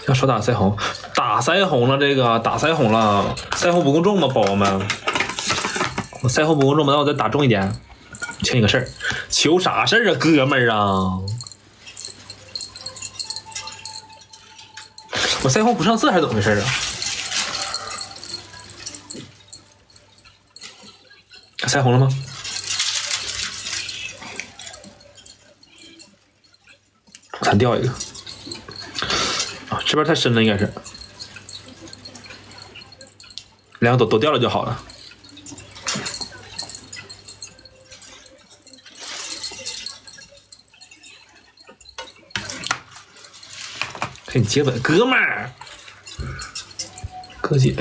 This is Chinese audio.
要手打腮红，打腮红了，这个打腮红了，腮红不够重吗，宝宝们？我腮红不够重吗？那我再打重一点。求你个事儿，求啥事儿啊，哥们儿啊！我腮红不上色还是怎么回事啊？腮红了吗？咱掉一个啊，这边太深了，应该是两个都掉了就好了。给你接吻，哥们儿，哥姐。